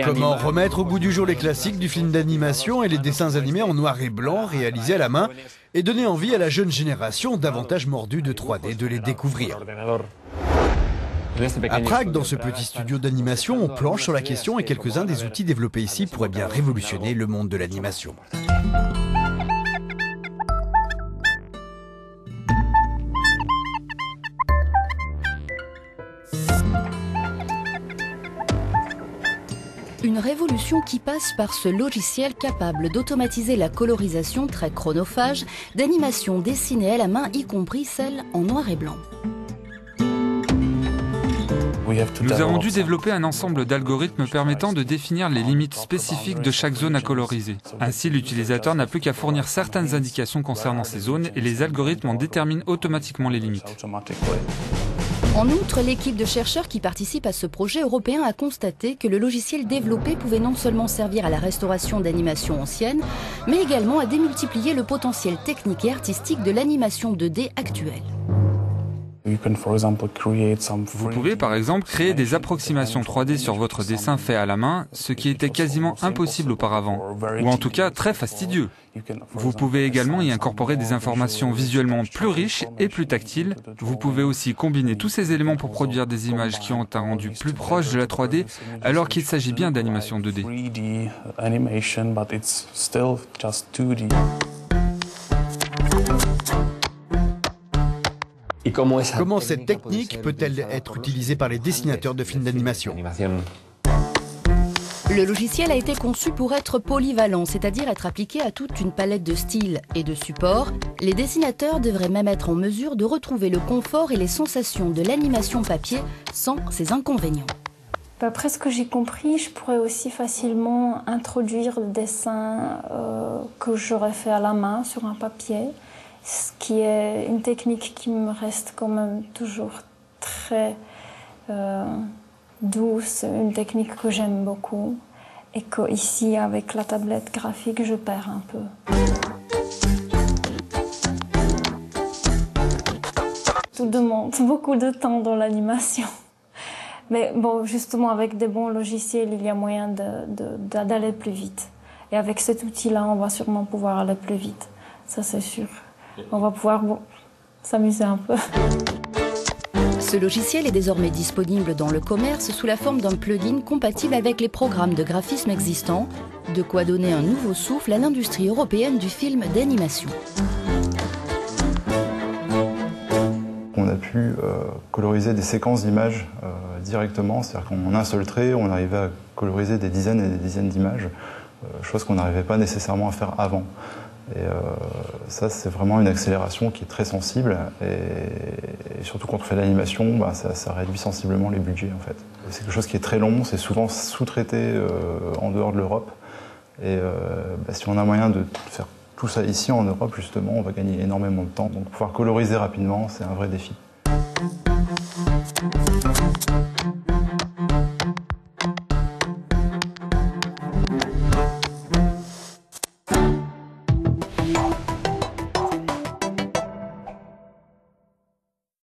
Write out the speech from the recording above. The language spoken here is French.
Comment remettre au goût du jour les classiques du film d'animation et les dessins animés en noir et blanc réalisés à la main et donner envie à la jeune génération davantage mordue de 3D de les découvrir. À Prague, dans ce petit studio d'animation, on planche sur la question et quelques-uns des outils développés ici pourraient bien révolutionner le monde de l'animation. Une révolution qui passe par ce logiciel capable d'automatiser la colorisation très chronophage d'animations dessinées à la main, y compris celles en noir et blanc. Nous avons dû développer un ensemble d'algorithmes permettant de définir les limites spécifiques de chaque zone à coloriser. Ainsi, l'utilisateur n'a plus qu'à fournir certaines indications concernant ces zones et les algorithmes en déterminent automatiquement les limites. En outre, l'équipe de chercheurs qui participe à ce projet européen a constaté que le logiciel développé pouvait non seulement servir à la restauration d'animations anciennes, mais également à démultiplier le potentiel technique et artistique de l'animation 2D actuelle. Vous pouvez par exemple créer des approximations 3D sur votre dessin fait à la main, ce qui était quasiment impossible auparavant, ou en tout cas très fastidieux. Vous pouvez également y incorporer des informations visuellement plus riches et plus tactiles. Vous pouvez aussi combiner tous ces éléments pour produire des images qui ont un rendu plus proche de la 3D, alors qu'il s'agit bien d'animation 2D. Comment cette technique peut-elle être utilisée par les dessinateurs de films d'animation ? Le logiciel a été conçu pour être polyvalent, c'est-à-dire être appliqué à toute une palette de styles et de supports. Les dessinateurs devraient même être en mesure de retrouver le confort et les sensations de l'animation papier sans ses inconvénients. D'après ce que j'ai compris, je pourrais aussi facilement introduire des dessins que j'aurais fait à la main sur un papier, ce qui est une technique qui me reste quand même toujours très douce, une technique que j'aime beaucoup et qu'ici, avec la tablette graphique, je perds un peu. Tout demande beaucoup de temps dans l'animation. Mais bon, justement, avec des bons logiciels, il y a moyen d'aller plus vite. Et avec cet outil-là, on va sûrement pouvoir aller plus vite. Ça, c'est sûr. On va pouvoir s'amuser un peu. Ce logiciel est désormais disponible dans le commerce sous la forme d'un plugin compatible avec les programmes de graphisme existants, de quoi donner un nouveau souffle à l'industrie européenne du film d'animation. On a pu coloriser des séquences d'images directement, c'est-à-dire qu'en un seul trait, on arrivait à coloriser des dizaines et des dizaines d'images, chose qu'on n'arrivait pas nécessairement à faire avant. Et ça, c'est vraiment une accélération qui est très sensible et surtout quand on fait l'animation, ça réduit sensiblement les budgets en fait. C'est quelque chose qui est très long, c'est souvent sous-traité en dehors de l'Europe et si on a moyen de faire tout ça ici en Europe justement, on va gagner énormément de temps. Donc pouvoir coloriser rapidement, c'est un vrai défi.